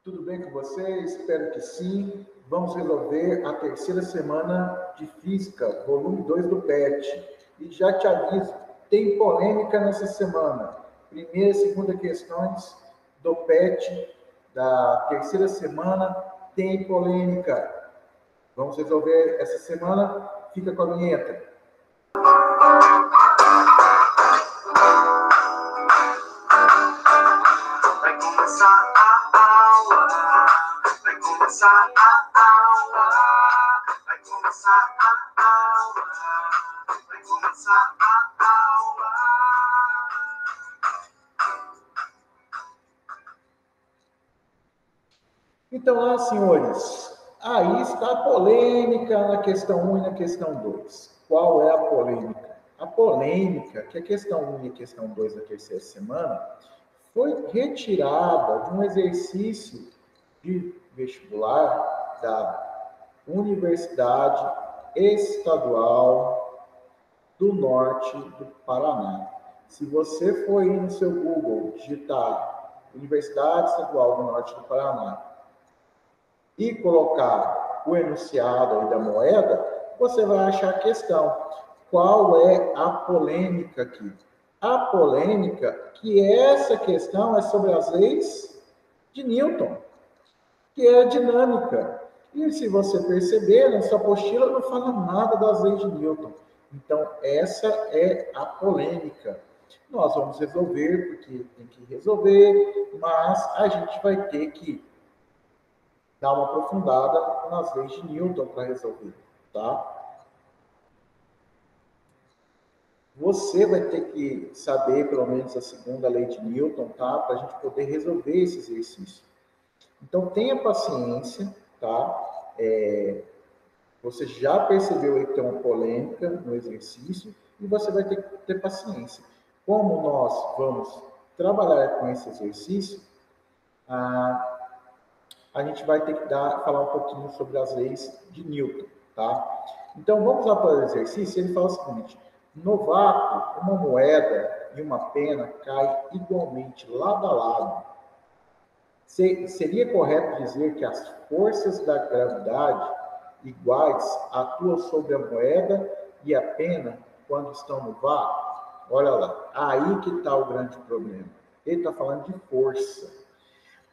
Tudo bem com vocês? Espero que sim. Vamos resolver a terceira semana de Física, volume 2 do PET. E já te aviso, tem polêmica nessa semana. Primeira e segunda questões do PET da terceira semana tem polêmica. Vamos resolver essa semana. Fica com a vinheta. Vai começar a aula. Vai começar a aula. Vai começar a aula. Vai começar a aula. Então, lá, senhores, aí está a polêmica na questão 1 e na questão 2. Qual é a polêmica? A polêmica, que a questão 1 e a questão 2 da terceira semana, foi retirada de um exercício de vestibular da Universidade Estadual do Norte do Paraná. Se você for ir no seu Google digitar Universidade Estadual do Norte do Paraná e colocar o enunciado aí da moeda, você vai achar a questão. Qual é a polêmica aqui? A polêmica que essa questão é sobre as leis de Newton, que é a dinâmica. E se você perceber, na sua apostila não fala nada das leis de Newton. Então, essa é a polêmica. Nós vamos resolver, porque tem que resolver, mas a gente vai ter que dar uma aprofundada nas leis de Newton para resolver, tá? Você vai ter que saber, pelo menos, a segunda lei de Newton, tá? Para a gente poder resolver esse exercício. Então, tenha paciência, tá? Você já percebeu aí que tem uma polêmica no exercício e você vai ter que ter paciência. Como nós vamos trabalhar com esse exercício, a gente vai ter que falar um pouquinho sobre as leis de Newton, tá? Então, vamos lá para o exercício. Ele fala o seguinte: no vácuo, uma moeda e uma pena caem igualmente lado a lado. Seria correto dizer que as forças da gravidade iguais atuam sobre a moeda e a pena quando estão no vácuo? Olha lá, aí que está o grande problema. Ele está falando de força.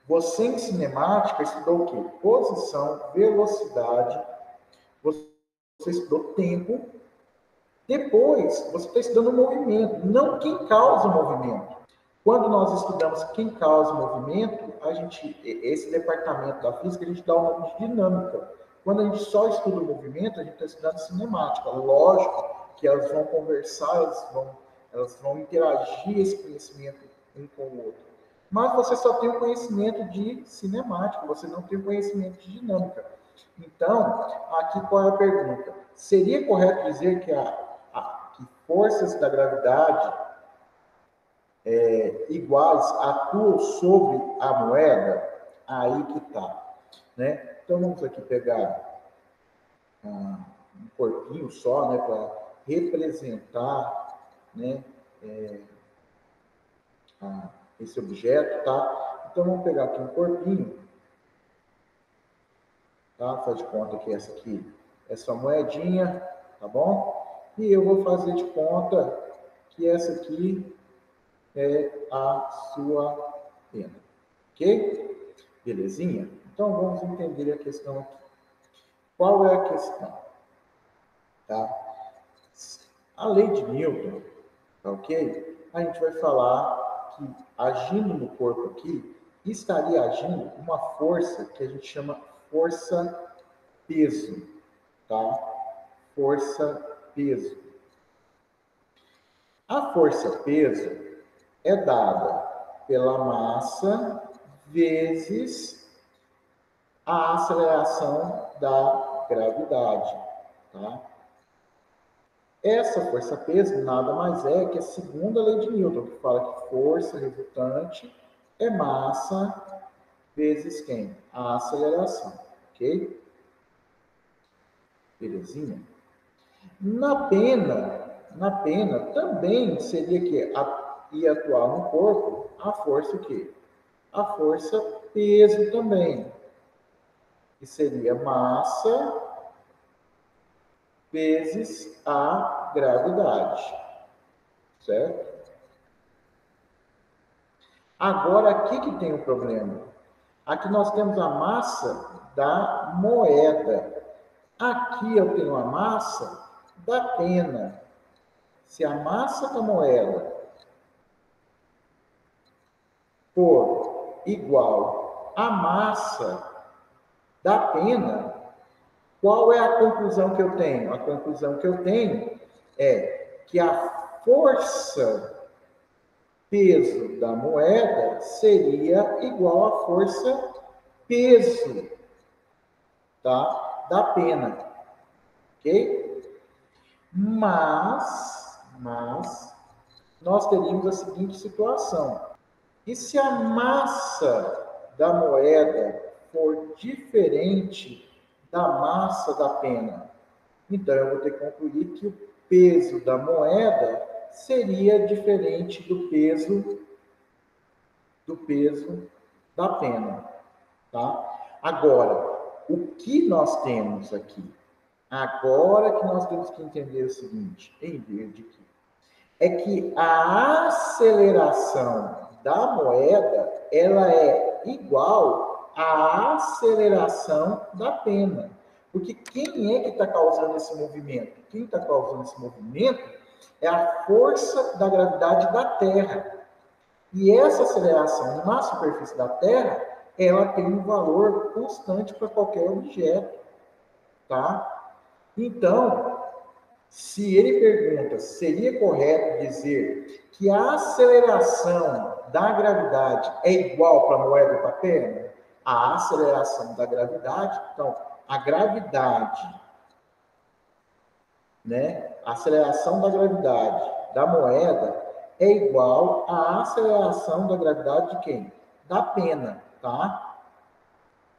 Você em cinemática estudou o quê? Posição, velocidade, você estudou tempo. Depois, você está estudando o movimento, não quem causa o movimento. Quando nós estudamos quem causa o movimento, esse departamento da física, a gente dá o nome de dinâmica. Quando a gente só estuda o movimento, a gente está estudando cinemática. Lógico que elas vão conversar, elas vão interagir esse conhecimento um com o outro. Mas você só tem o conhecimento de cinemática, você não tem o conhecimento de dinâmica. Então, aqui qual é a pergunta? Seria correto dizer que que forças da gravidade iguais atuam sobre a moeda? Aí que está, né? Então, vamos aqui pegar um corpinho só, né, para representar, né, esse objeto, tá? Então, vamos pegar aqui um corpinho, tá? Faz de conta que essa aqui é sua moedinha, tá bom? E eu vou fazer de conta que essa aqui é a sua pena, ok? Belezinha? Então, vamos entender a questão aqui. Qual é a questão? Tá? A lei de Newton, tá ok? A gente vai falar que agindo no corpo aqui, estaria agindo uma força que a gente chama força-peso, tá? Força-peso. A força-peso é dada pela massa vezes a aceleração da gravidade, tá? Essa força-peso nada mais é que a segunda lei de Newton, que fala que força resultante é massa vezes quem? A aceleração, ok? Belezinha? Na pena também seria que ia atuar no corpo a força o quê? A força peso também, que seria massa vezes a gravidade, certo? Agora, aqui que tem o problema. Aqui nós temos a massa da moeda. Aqui eu tenho a massa da pena. Se a massa da moeda for igual à massa da pena, qual é a conclusão que eu tenho? A conclusão que eu tenho é que a força peso da moeda seria igual à força peso, tá? Da pena, ok? Mas nós teríamos a seguinte situação. E se a massa da moeda for diferente da massa da pena? Então, eu vou ter que concluir que o peso da moeda seria diferente do peso da pena, tá? Agora, o que nós temos aqui? Agora que nós temos que entender o seguinte, em verde aqui, é que a aceleração da moeda, ela é igual à aceleração da pena. Porque quem é que está causando esse movimento? Quem está causando esse movimento é a força da gravidade da Terra. E essa aceleração na superfície da Terra, ela tem um valor constante para qualquer objeto, tá? Então, se ele pergunta, seria correto dizer que a aceleração da gravidade é igual para a moeda e para a pena? A aceleração da gravidade, então, a gravidade, né? A aceleração da gravidade da moeda é igual à aceleração da gravidade de quem? Da pena, tá?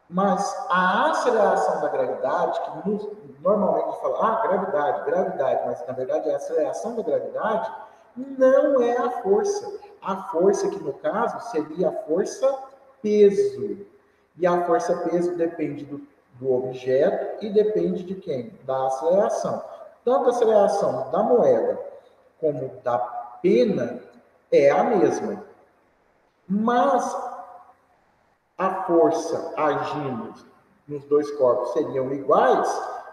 Mas a aceleração da gravidade, que normalmente a gente fala, gravidade, mas na verdade a aceleração da gravidade não é a força. A força que no caso seria a força peso. E a força peso depende do objeto e depende de quem? Da aceleração. Tanto a aceleração da moeda como da pena é a mesma. Mas a força agindo nos dois corpos seriam iguais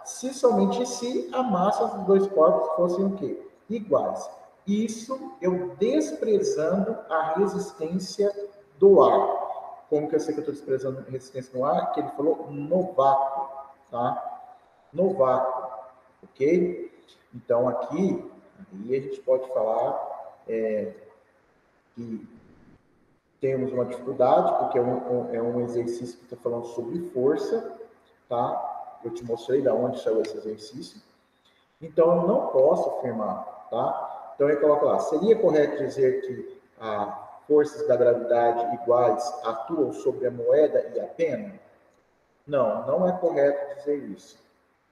se somente se a massa dos dois corpos fossem o quê? Iguais. Isso eu desprezando a resistência do ar. Como que eu sei que eu estou desprezando a resistência do ar? Que ele falou no vácuo, tá? No vácuo, ok? Então aqui, aí a gente pode falar que temos uma dificuldade, porque é um exercício que está falando sobre força, tá? Eu te mostrei de onde saiu esse exercício. Então, eu não posso afirmar, tá? Então, eu coloco lá, seria correto dizer que forças da gravidade iguais atuam sobre a moeda e a pena? Não, não é correto dizer isso,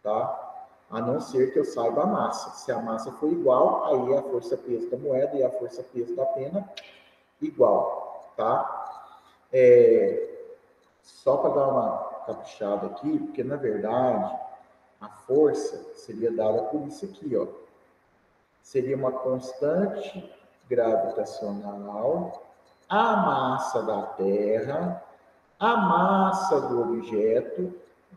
tá? A não ser que eu saiba a massa. Se a massa for igual, aí a força-peso da moeda e a força-peso da pena igual, tá? Só para dar uma caprichada aqui, porque na verdade a força seria dada por isso aqui, ó. Seria uma constante gravitacional, a massa da Terra, a massa do objeto,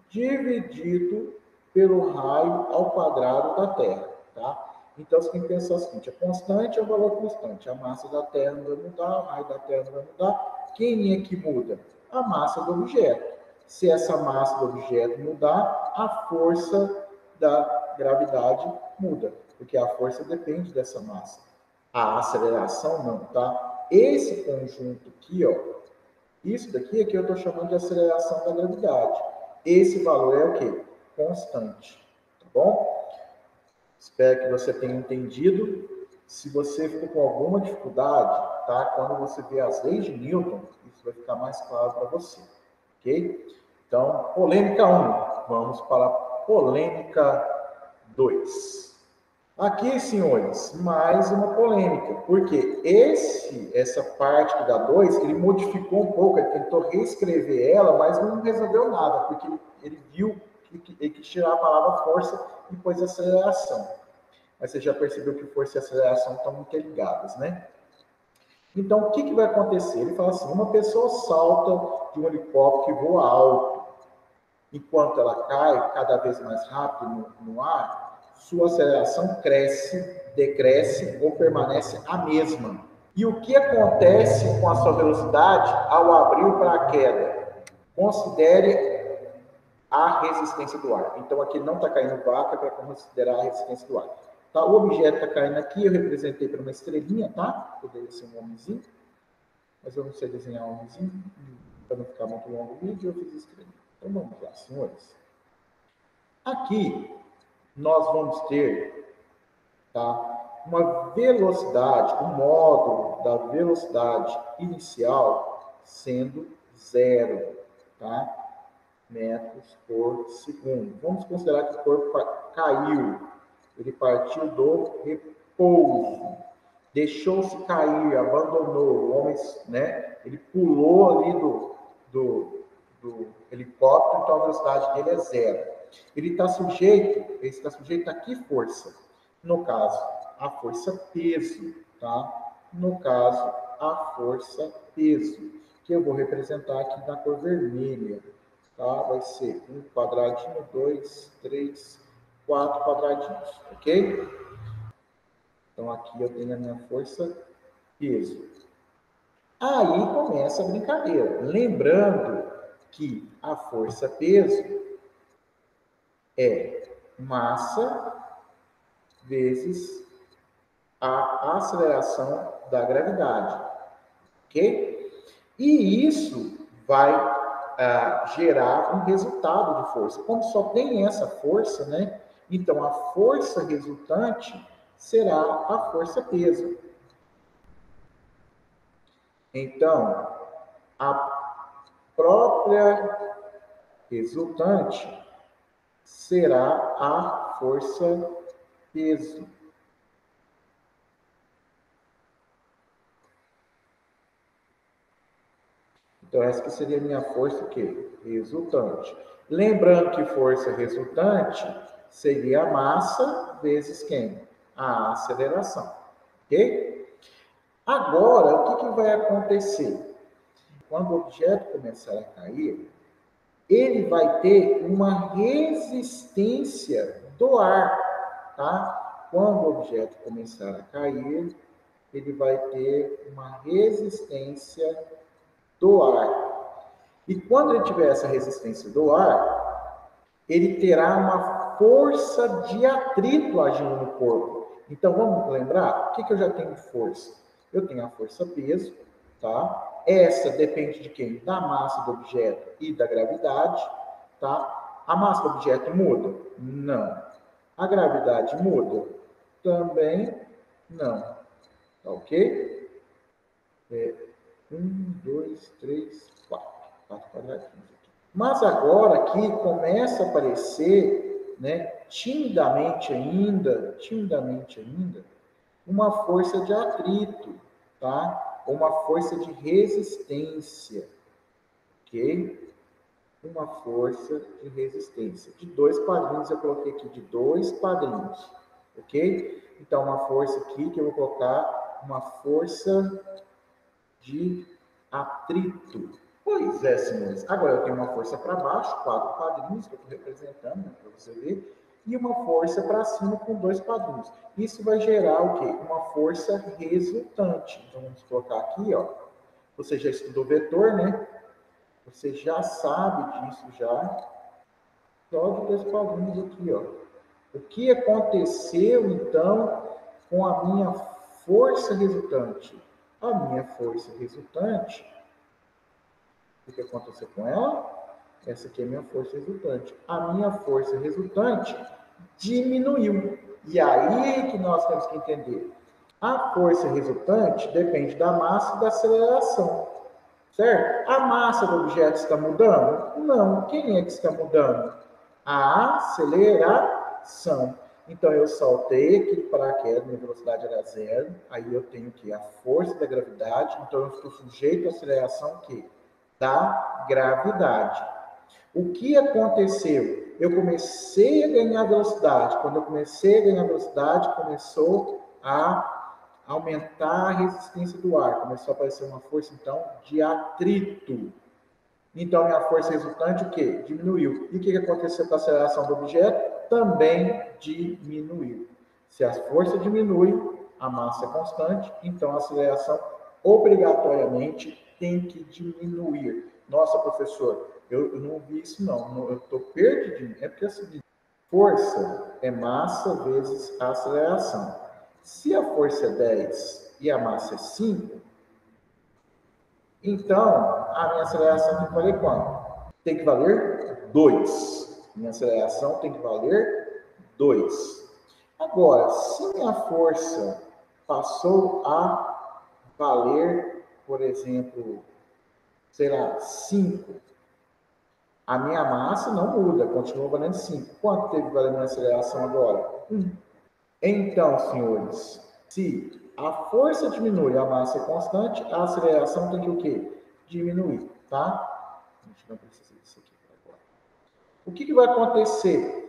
dividido pelo raio ao quadrado da Terra, tá? Então, você tem que pensar o seguinte, a constante é o valor constante, a massa da Terra não vai mudar, o raio da Terra não vai mudar. Quem é que muda? A massa do objeto. Se essa massa do objeto mudar, a força da gravidade muda, porque a força depende dessa massa. A aceleração não, tá? Esse conjunto aqui, ó, isso daqui é que eu estou chamando de aceleração da gravidade. Esse valor é o quê? Constante, tá bom? Espero que você tenha entendido. Se você ficou com alguma dificuldade, tá? Quando você vê as leis de Newton, isso vai ficar mais claro para você, ok? Então, polêmica 1. Vamos para a polêmica 2. Aqui, senhores, mais uma polêmica, porque essa parte que dá 2, ele modificou um pouco, ele tentou reescrever ela, mas não resolveu nada, porque ele viu que ele quis tirar a palavra força e pôs aceleração. Mas você já percebeu que força e aceleração estão interligadas, né? Então, o que vai acontecer? Ele fala assim, uma pessoa salta de um helicóptero que voa alto, enquanto ela cai cada vez mais rápido no ar, sua aceleração cresce, decresce ou permanece a mesma. E o que acontece com a sua velocidade ao abrir o paraquedas? Considere a resistência do ar. Então, aqui não está caindo vaca para considerar a resistência do ar. Tá? O objeto está caindo aqui, eu representei por uma estrelinha, tá? Poderia ser um homenzinho, mas eu não sei desenhar um homenzinho, para não ficar muito longo o vídeo, eu fiz estrelinha. Então, vamos lá, senhores. Aqui, nós vamos ter, tá, uma velocidade, um módulo da velocidade inicial sendo 0, tá? Metros por segundo. Vamos considerar que o corpo caiu, ele partiu do repouso, deixou-se cair, abandonou, o homem, né, ele pulou ali do helicóptero, então a velocidade dele é 0. Ele está sujeito a que força? No caso, a força peso, tá? No caso, a força peso, que eu vou representar aqui na cor vermelha, tá? Vai ser um quadradinho, 2, 3, 4 quadradinhos, ok? Então, aqui eu tenho a minha força peso. Aí começa a brincadeira. Lembrando que a força peso é massa vezes a aceleração da gravidade, ok? E isso vai gerar um resultado de força. Como só tem essa força, né? Então, a força resultante será a força peso. Então, a própria resultante será a força peso. Então, essa que seria a minha força o quê? Resultante. Lembrando que força resultante seria a massa vezes quem? A aceleração. Ok? Agora, o que vai acontecer? Quando o objeto começar a cair, ele vai ter uma resistência do ar, tá? Quando o objeto começar a cair, ele vai ter uma resistência do ar. E quando ele tiver essa resistência do ar, ele terá uma força de atrito agindo no corpo. Então, vamos lembrar? O que eu já tenho de força? Eu tenho a força peso, tá? Essa depende de quem? Da massa do objeto e da gravidade, tá? A massa do objeto muda? Não. A gravidade muda? Também não. Tá ok? 1, 2, 3, 4. 4 quadradinhos aqui. Mas agora aqui começa a aparecer, né, timidamente ainda, uma força de atrito, tá? Uma força de resistência, ok? Uma força de resistência. De 2 padrinhos, eu coloquei aqui de 2 padrinhos, ok? Então, uma força aqui que eu vou colocar uma força de atrito. Pois é, senhores. Agora eu tenho uma força para baixo, 4 padrinhos, que eu estou representando, né, para você ver, e uma força para cima com 2 padrinhos. Isso vai gerar o quê? Uma força resultante. Então, vamos colocar aqui, ó. Você já estudou vetor, né? Você já sabe disso já. Só de 2 padrinhos aqui, ó. O que aconteceu, então, com a minha força resultante? A minha força resultante, o que aconteceu com ela? Essa aqui é a minha força resultante. A minha força resultante diminuiu. E aí que nós temos que entender. A força resultante depende da massa e da aceleração. Certo? A massa do objeto está mudando? Não. Quem é que está mudando? A aceleração. Então, eu saltei aqui de paraquedas, minha velocidade era 0, aí eu tenho que a força da gravidade, então eu estou sujeito à aceleração que? Da gravidade. O que aconteceu? Eu comecei a ganhar velocidade. Quando eu comecei a ganhar velocidade, começou a aumentar a resistência do ar. Começou a aparecer uma força, então, de atrito. Então, a minha força resultante, o quê? Diminuiu. E o que aconteceu com a aceleração do objeto? Também diminuiu. Se a força diminui, a massa é constante, então a aceleração obrigatoriamente tem que diminuir. Nossa, professor, eu não vi isso não, eu estou perdido. É porque é o seguinte, força é massa vezes a aceleração. Se a força é 10 e a massa é 5, então a minha aceleração tem que valer quanto? Tem que valer 2. Minha aceleração tem que valer 2. Agora, se minha força passou a valer, por exemplo, sei lá, 5, a minha massa não muda, continua valendo 5. Quanto teve que valer minha aceleração agora? 1. Então, senhores, se a força diminui, a massa é constante, a aceleração tem que o quê? Diminuir, tá? A gente não precisa disso aqui agora. O que vai acontecer?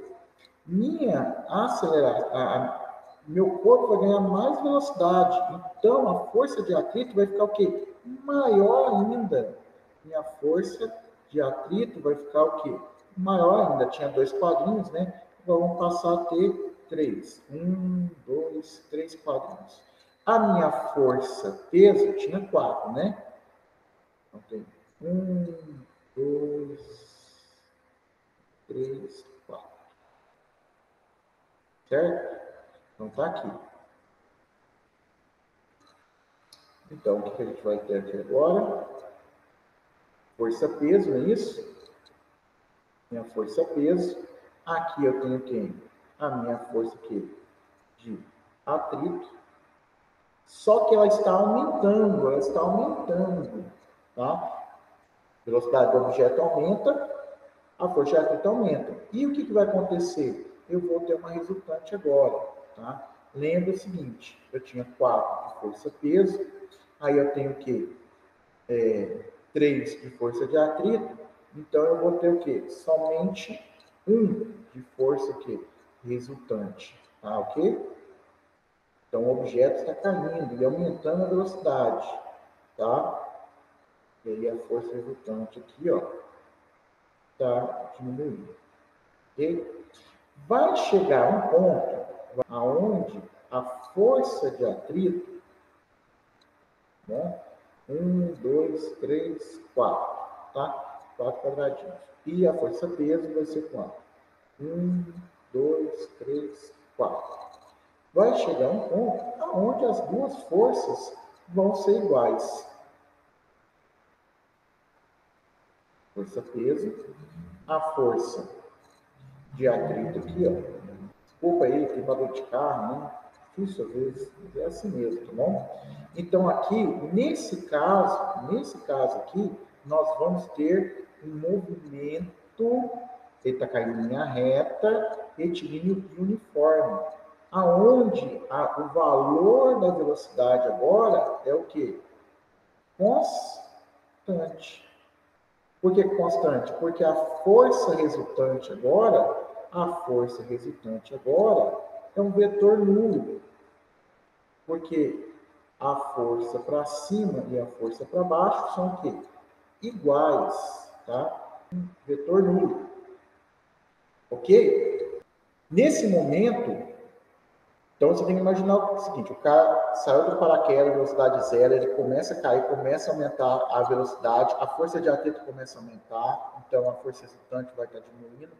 Meu corpo vai ganhar mais velocidade, então a força de atrito vai ficar o quê? Maior ainda. Minha força de atrito vai ficar o quê? Maior ainda. Tinha 2 quadrinhos, né? Agora vamos passar a ter 3. 1, 2, 3 quadrinhos. A minha força peso tinha 4, né? Então tem 1, 2, 3, 4. Certo? Então tá aqui. Então, o que a gente vai ter aqui agora? Força-peso, não é isso? Minha força-peso. Aqui eu tenho quem? A minha força aqui de atrito. Só que ela está aumentando, tá? A velocidade do objeto aumenta, a força de atrito aumenta. E o que vai acontecer? Eu vou ter uma resultante agora, tá? Lembra o seguinte, eu tinha 4 de força-peso, aí eu tenho o quê? 3 de força de atrito, então eu vou ter o quê? Somente 1 de força que resultante, tá ok? Então o objeto está caindo e aumentando a velocidade, tá? E aí a força resultante aqui, ó, está diminuindo, ok? Vai chegar um ponto aonde a força de atrito, né? 1, 2, 3, 4, tá? 4 quadradinhos. E a força-peso vai ser quanto? 1, 2, 3, 4. Vai chegar um ponto onde as duas forças vão ser iguais. Força-peso, a força de atrito aqui, ó. Desculpa aí, tem barulho de carro, né? Difícil às vezes, mas é assim mesmo, tá bom? Então aqui, nesse caso aqui, nós vamos ter um movimento, ele está caindo em linha reta, retilíneo e uniforme. Aonde o valor da velocidade agora é o quê? Constante. Por que constante? Porque a força resultante agora é um vetor nulo. Porque a força para cima e a força para baixo são o quê? Iguais, tá? Um vetor nulo. Ok? Nesse momento, então você tem que imaginar o seguinte, o cara saiu do paraquedas, velocidade 0, ele começa a cair, começa a aumentar a velocidade, a força de atrito começa a aumentar, então a força resultante vai estar diminuindo.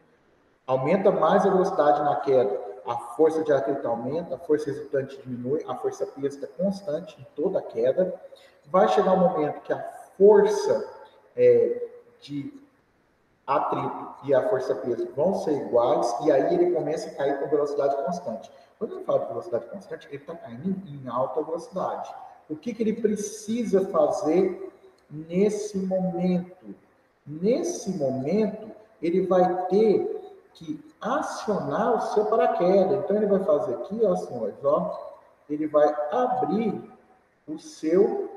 Aumenta mais a velocidade na queda, a força de atrito aumenta, a força resultante diminui, a força-peso está constante em toda a queda. Vai chegar um momento que a força de atrito e a força-peso vão ser iguais, e aí ele começa a cair com velocidade constante. Quando ele fala de velocidade constante, ele está caindo em alta velocidade. O que ele precisa fazer nesse momento? Nesse momento, ele vai ter que acionar o seu paraquedas. Então, ele vai fazer aqui, ó, senhores, ó, ele vai abrir o seu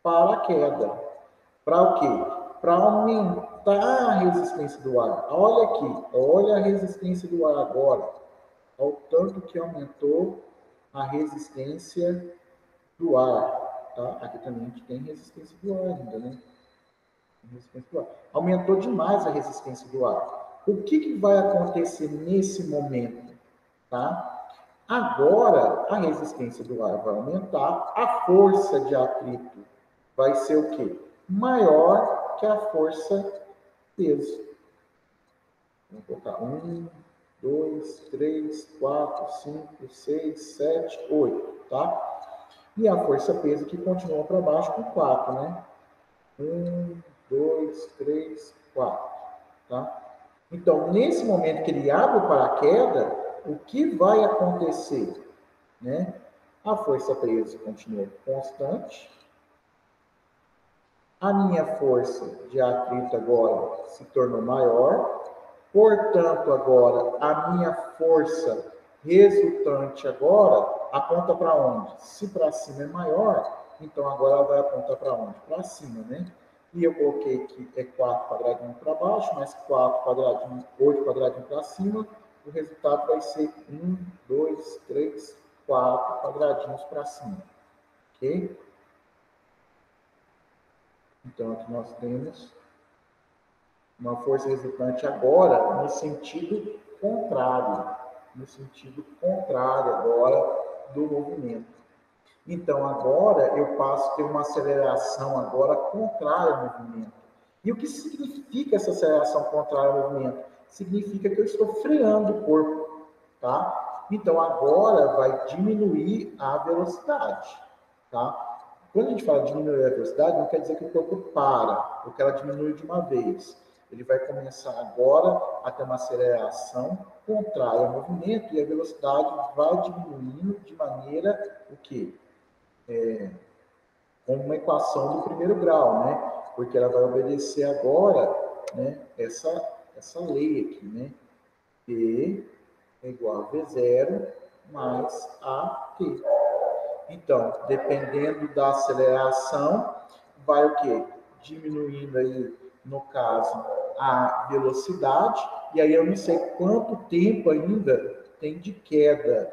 paraquedas. Para o quê? Para aumentar a resistência do ar. Olha aqui, olha a resistência do ar agora. Olha o tanto que aumentou a resistência do ar. Tá? Aqui também a gente tem resistência do ar ainda, né? Resistência do ar. Aumentou demais a resistência do ar. O que vai acontecer nesse momento? Tá? Agora, a resistência do ar vai aumentar, a força de atrito vai ser o quê? Maior que a força peso. Vamos colocar 1, 2, 3, 4, 5, 6, 7, 8, tá? E a força peso que continua para baixo com 4, né? 1, 2, 3, 4, tá? Então, nesse momento que ele abre o paraquedas, o que vai acontecer? Né? A força peso continua constante. A minha força de atrito agora se tornou maior. Portanto, agora, a minha força resultante agora aponta para onde? Se para cima é maior, então agora ela vai apontar para onde? Para cima, né? E eu coloquei que é 4 quadradinhos para baixo, mais 4 quadradinhos, 8 quadradinhos para cima. O resultado vai ser 1, 2, 3, 4 quadradinhos para cima. Ok? Então, aqui nós temos uma força resultante agora no sentido contrário. No sentido contrário agora do movimento. Então, agora eu passo a ter uma aceleração agora contrária ao movimento. E o que significa essa aceleração contrária ao movimento? Significa que eu estou freando o corpo, tá? Então, agora vai diminuir a velocidade, tá? Quando a gente fala de diminuir a velocidade, não quer dizer que o corpo para, porque ela diminui de uma vez. Ele vai começar agora a ter uma aceleração contrária ao movimento e a velocidade vai diminuindo de maneira o quê? Como uma equação do primeiro grau, né? Porque ela vai obedecer agora, né, essa lei aqui, né? P é igual a V0 mais AT. Então, dependendo da aceleração, vai o quê? Diminuindo aí, no caso, a velocidade, e aí eu não sei quanto tempo ainda tem de queda.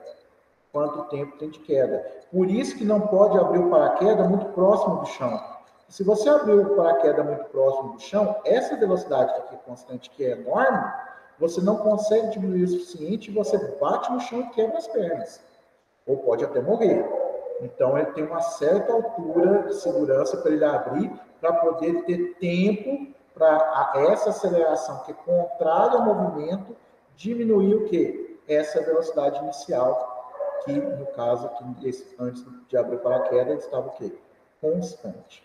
Quanto tempo tem de queda. Por isso que não pode abrir o paraquedas muito próximo do chão. Se você abrir o paraquedas muito próximo do chão, essa velocidade aqui é constante, que é enorme, você não consegue diminuir o suficiente e você bate no chão e quebra as pernas. Ou pode até morrer. Então, ele tem uma certa altura de segurança para ele abrir, para poder ter tempo para essa aceleração, que é contrária ao movimento, diminuir o quê? Essa velocidade inicial, que, no caso, que antes de abrir o paraquedas, estava o quê? Constante.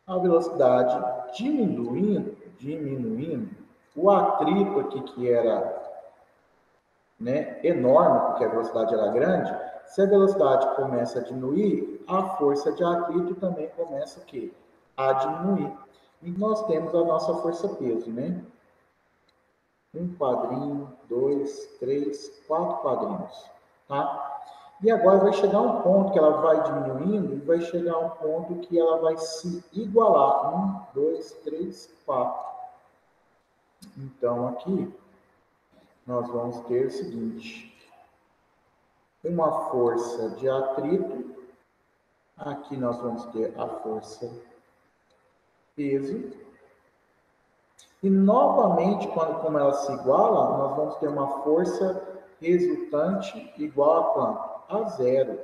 A velocidade diminuindo, o atrito aqui, que era, né, enorme, porque a velocidade era grande, se a velocidade começa a diminuir, a força de atrito também começa o quê? A diminuir. E nós temos a nossa força-peso, né? 1 quadrinho, 2, 3, 4 quadrinhos, tá? E agora vai chegar um ponto que ela vai diminuindo e vai chegar um ponto que ela vai se igualar. 1, 2, 3, 4. Então, aqui, nós vamos ter o seguinte. Uma força de atrito. Aqui nós vamos ter a força peso. E, novamente, como ela se iguala, nós vamos ter uma força resultante igual a quanto? A zero.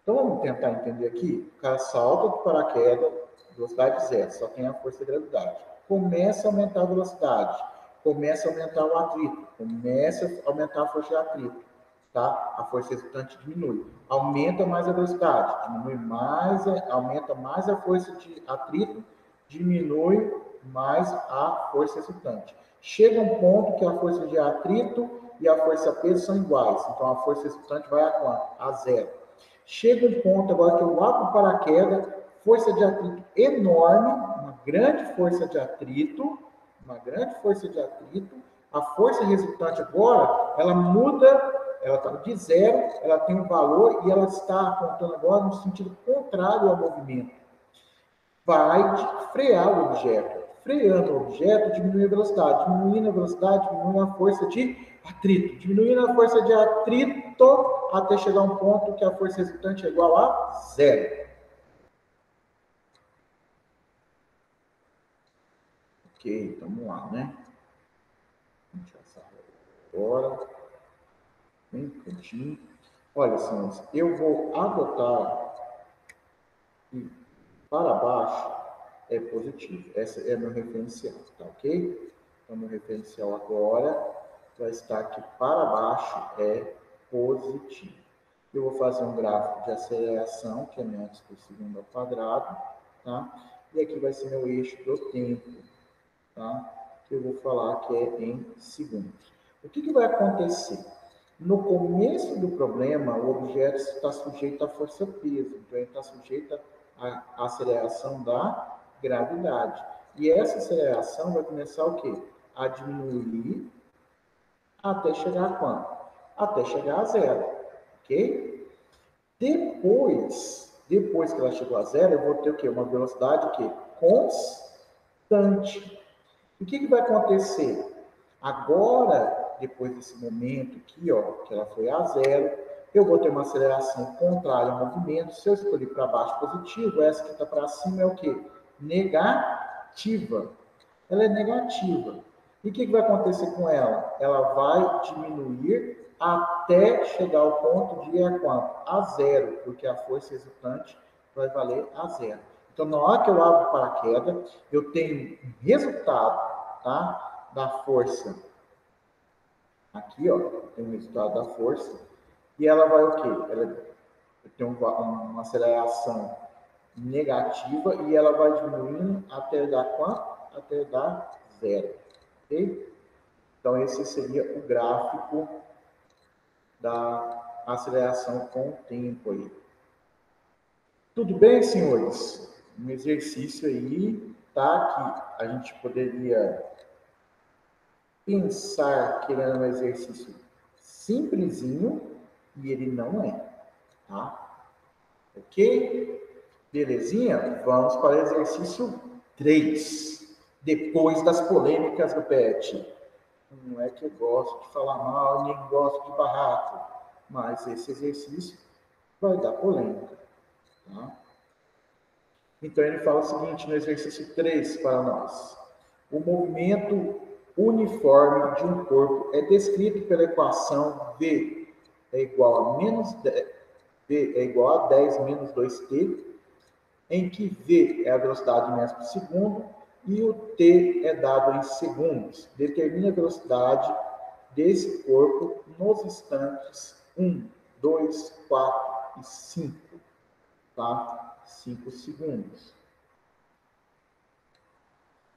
Então, vamos tentar entender aqui. O cara salta do paraquedas, velocidade zero, só tem a força de gravidade. Começa a aumentar a velocidade, começa a aumentar o atrito, começa a aumentar a força de atrito, tá? A força resultante diminui. Aumenta mais a velocidade, diminui mais, aumenta mais a força de atrito, diminui mais a força resultante. Chega um ponto que a força de atrito e a força peso são iguais. Então, a força resultante vai a quanto? A zero. Chega um ponto agora que eu abro o paraquedas, força de atrito enorme, uma grande força de atrito, a força resultante agora, ela muda, ela está de zero, ela tem um valor e ela está apontando agora no sentido contrário ao movimento. Vai frear o objeto. Freando o objeto, diminui a velocidade. Diminuindo a velocidade, diminui a força de atrito. Diminuindo a força de atrito até chegar a um ponto que a força resultante é igual a zero. Ok, vamos lá, né? Vamos passar agora. Bem cantinho. Olha, senhores, eu vou adotar e para baixo é positivo. Essa é meu referencial, tá ok? Então, meu referencial agora vai estar aqui para baixo é positivo. Eu vou fazer um gráfico de aceleração, que é metros por segundo ao quadrado, tá? E aqui vai ser meu eixo do tempo, tá? Que eu vou falar que é em segundos. O que vai acontecer? No começo do problema, o objeto está sujeito à força-peso, então ele está sujeito à aceleração da gravidade. E essa aceleração vai começar o quê? A diminuir até chegar a quanto? Até chegar a zero, ok? Depois que ela chegou a zero, eu vou ter o quê? Uma velocidade o quê? Constante. O que vai acontecer? Agora, depois desse momento aqui, ó, que ela foi a zero, eu vou ter uma aceleração contrária ao movimento. Se eu escolher para baixo positivo, essa que está para cima é o quê? Negativa. Ela é negativa. E o que vai acontecer com ela? Ela vai diminuir até chegar ao ponto de ir a quanto? A zero, porque a força resultante vai valer a zero. Então, na hora que eu abro o paraquedas, eu tenho um resultado, tá? Da força. Aqui, ó, tem o resultado da força. E ela vai o quê? Ela tem uma aceleração negativa e ela vai diminuindo até dar quanto? Até dar zero. Ok? Então, esse seria o gráfico da aceleração com o tempo aí. Tudo bem, senhores? Um exercício aí, tá? Que a gente poderia pensar que ele é um exercício simplesinho e ele não é, tá? Ok? Belezinha? Vamos para o exercício 3. Depois das polêmicas do PET. Não é que eu gosto de falar mal, nem gosto de barraco, mas esse exercício vai dar polêmica, tá? Então, ele fala o seguinte no exercício 3 para nós. O movimento uniforme de um corpo é descrito pela equação V é igual a menos 10, V é igual a 10 menos 2t, em que V é a velocidade em metros por segundo e o t é dado em segundos. Determine a velocidade desse corpo nos instantes 1, 2, 4 e 5, tá? 5 segundos.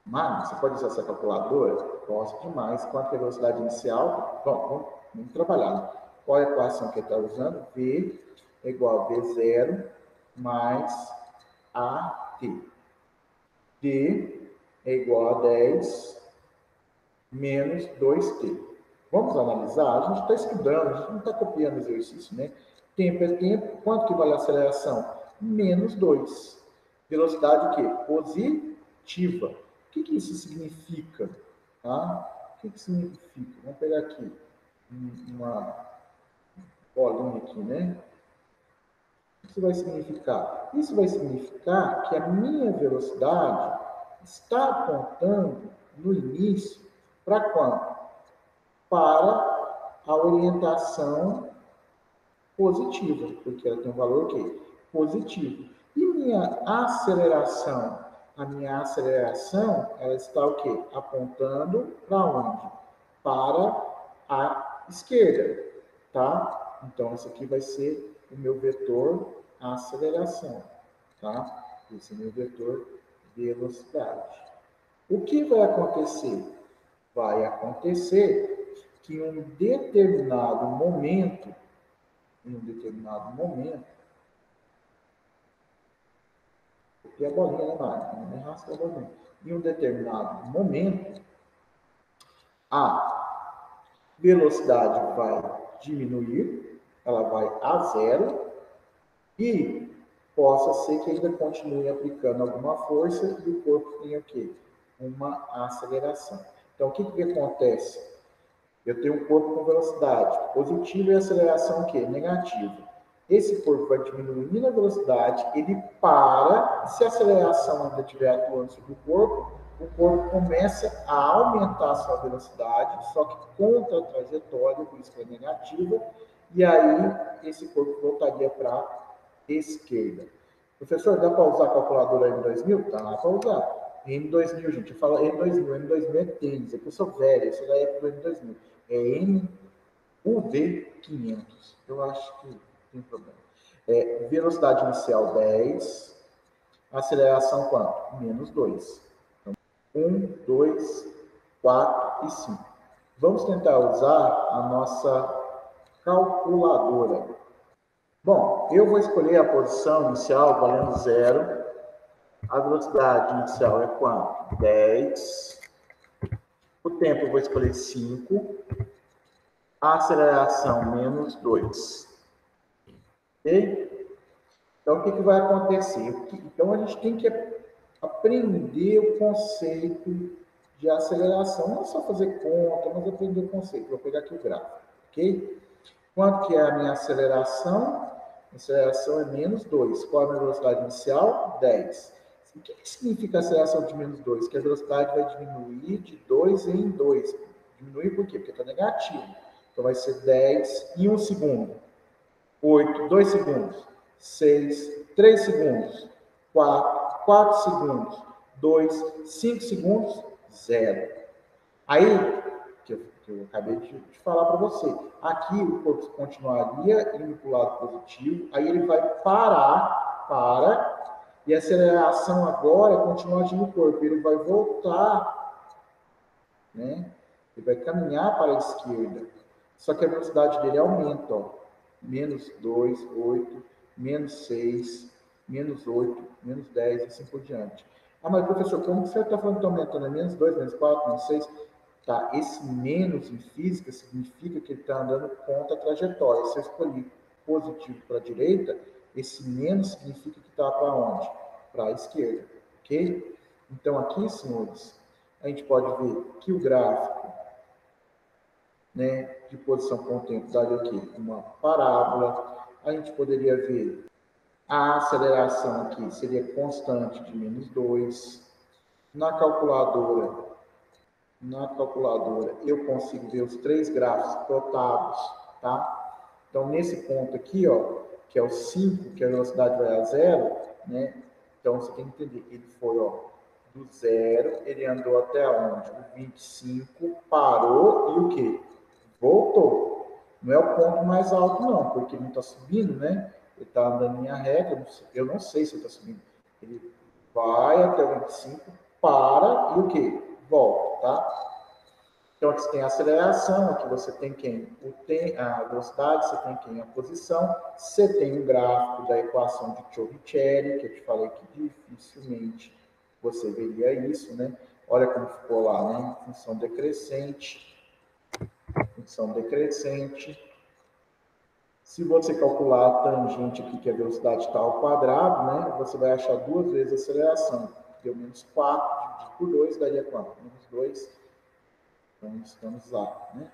Mas, você pode usar essa calculadora? Posso demais. Quanto é a velocidade inicial? Bom, vamos trabalhar. Qual é a equação que ele está usando? V é igual a V0 mais AT. T é igual a 10 menos 2t. Vamos analisar? A gente está estudando, a gente não está copiando o exercício, né? Tempo é tempo. Quanto que vale a aceleração? Menos 2. Velocidade o quê? Positiva. O que isso significa? Tá? O que significa? Vamos pegar aqui uma bolinha aqui, né? O que isso vai significar? Isso vai significar que a minha velocidade está apontando no início para quanto? Para a orientação positiva, porque ela tem um valor que positivo. E minha aceleração? A minha aceleração, ela está o quê? Apontando para onde? Para a esquerda, tá? Então, esse aqui vai ser o meu vetor aceleração, tá? Esse é o meu vetor velocidade. O que vai acontecer? Vai acontecer que em um determinado momento, que é a bolinha, né, Mário? Não é rasca a bolinha. Em um determinado momento, a velocidade vai diminuir, ela vai a zero, e possa ser que ainda continue aplicando alguma força e o corpo tenha o quê? Uma aceleração. Então, o que acontece? Eu tenho um corpo com velocidade positiva e aceleração o quê? Negativa. Esse corpo vai diminuindo a velocidade, ele para, se a aceleração ainda estiver atuando sobre o corpo começa a aumentar a sua velocidade, só que contra a trajetória, por isso que é negativa, e aí esse corpo voltaria para a esquerda. Professor, dá para usar a calculadora M2000? Dá para usar. M2000, gente, eu falo M2000, M2000 é tênis, é que eu sou velho, isso daí é do M2000. É MUV500. Eu acho que tem problema. Velocidade inicial 10, aceleração quanto? Menos 2. Então, 1, 2, 4 e 5. Vamos tentar usar a nossa calculadora. Bom, eu vou escolher a posição inicial valendo 0. A velocidade inicial é quanto? 10. O tempo eu vou escolher 5. A aceleração menos 2. Ok? Então, o que vai acontecer? Então, a gente tem que aprender o conceito de aceleração. Não é só fazer conta, mas aprender o conceito. Vou pegar aqui o gráfico. Ok? Quanto que é a minha aceleração? A aceleração é menos 2. Qual é a minha velocidade inicial? 10. O que significa a aceleração de menos 2? Que a velocidade vai diminuir de 2 em 2. Diminuir por quê? Porque está negativo. Então, vai ser 10 em 1 segundo. 8, 2 segundos. 6, 3 segundos. 4 segundos. 2, 5 segundos. 0. Aí, que eu acabei de falar para você, aqui o corpo continuaria indo para o lado positivo, aí ele vai para, e a aceleração agora continua agindo no corpo, ele vai voltar, né? Ele vai caminhar para a esquerda, só que a velocidade dele aumenta, ó. Menos 2, 8, menos 6, menos 8, menos 10 e assim por diante. Ah, mas professor, como que você está falando que está aumentando? É menos 2, menos 4, menos 6? Tá? Esse menos em física significa que ele está andando contra a trajetória. Se eu escolhi positivo para a direita, esse menos significa que está para onde? Para a esquerda. Ok? Então, aqui, senhores, a gente pode ver que o gráfico, né, de posição com o tempo daria aqui uma parábola. A gente poderia ver a aceleração aqui seria constante de menos 2. Na calculadora, eu consigo ver os 3 gráficos plotados, tá? Então, nesse ponto aqui, ó, que é o 5, que a velocidade vai a 0, né? Então, você tem que entender, ele foi, ó, do 0, ele andou até onde? O 25, parou e o quê? Voltou. Não é o ponto mais alto, não, porque ele não está subindo, né? Ele está andando em linha reta, eu não sei se ele está subindo. Ele vai até o 25, para e o quê? Volta, tá? Então, aqui você tem a aceleração, aqui você tem quem? A velocidade, você tem quem? A posição. Você tem um gráfico da equação de Torricelli, que eu te falei que dificilmente você veria isso, né? Olha como ficou lá, né? Função decrescente. Função decrescente. Se você calcular a tangente aqui, que é a velocidade está ao quadrado, né? Você vai achar 2 vezes a aceleração. Deu menos 4, dividido por 2, daria quanto? Menos 2. Então, estamos lá, né?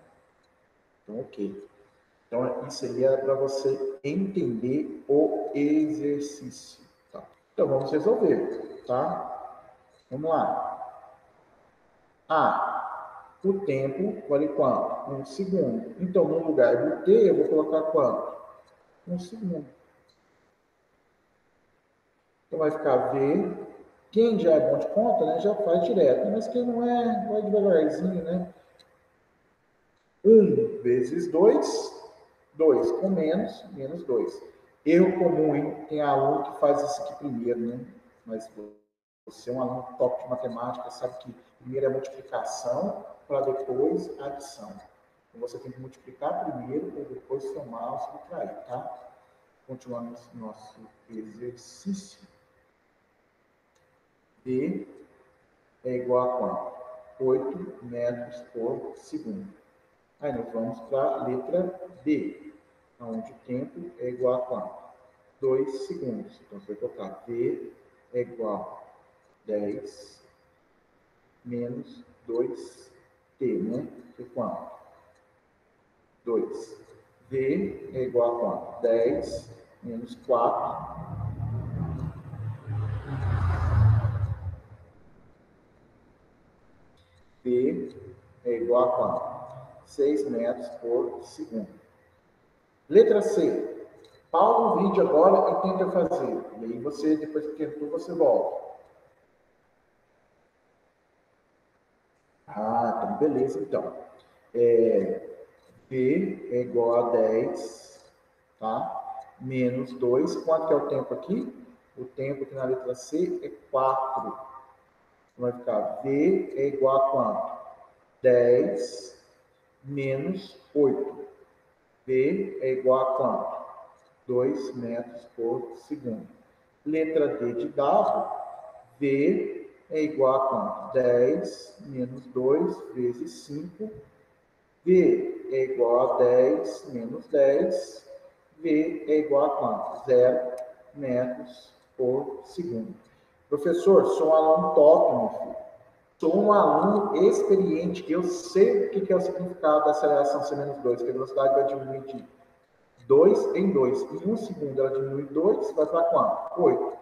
Então, ok. Então, isso seria para você entender o exercício. Tá? Então, vamos resolver, tá? Vamos lá. O tempo vale quanto? 1 segundo. Então, no lugar do T, eu vou colocar quanto? 1 segundo. Então, vai ficar V. Quem já é bom de conta, né, já faz direto. Mas quem não é, vai devagarzinho, né? 1 vezes 2, 2 com menos, menos 2. Erro comum, hein? Tem aluno que faz isso aqui primeiro, né? Mas você é um aluno top de matemática, sabe que primeiro é multiplicação para depois adição. Então você tem que multiplicar primeiro para depois somar ou subtrair, tá? Continuando nosso exercício. V é igual a quanto? 8 metros por segundo. Aí nós vamos para a letra B, onde o tempo é igual a quanto? 2 segundos. Então, você vai colocar V é igual a 10 menos 2T, né? Que é quanto? 2. V é igual a quanto? 10 menos 4. V é igual a quanto? 6 metros por segundo. Letra C. Pausa o vídeo agora e tenta fazer. E aí você, depois que tentou, você volta. Ah, então beleza, então. V é igual a 10, tá? Menos 2. Quanto que é o tempo aqui? O tempo aqui na letra C é 4. Vai ficar V é igual a quanto? 10 menos 8. V é igual a quanto? 2 metros por segundo. Letra D de dado, V é igual a quanto? 10 menos 2 vezes 5. V é igual a 10 menos 10. V é igual a quanto? 0 metros por segundo. Professor, sou um aluno top, meu filho. Sou um aluno experiente. Eu sei o que é o significado da aceleração C-2, que a velocidade vai diminuir de 2 em 2. Em 1 segundo ela diminui 2, vai para quanto? 8.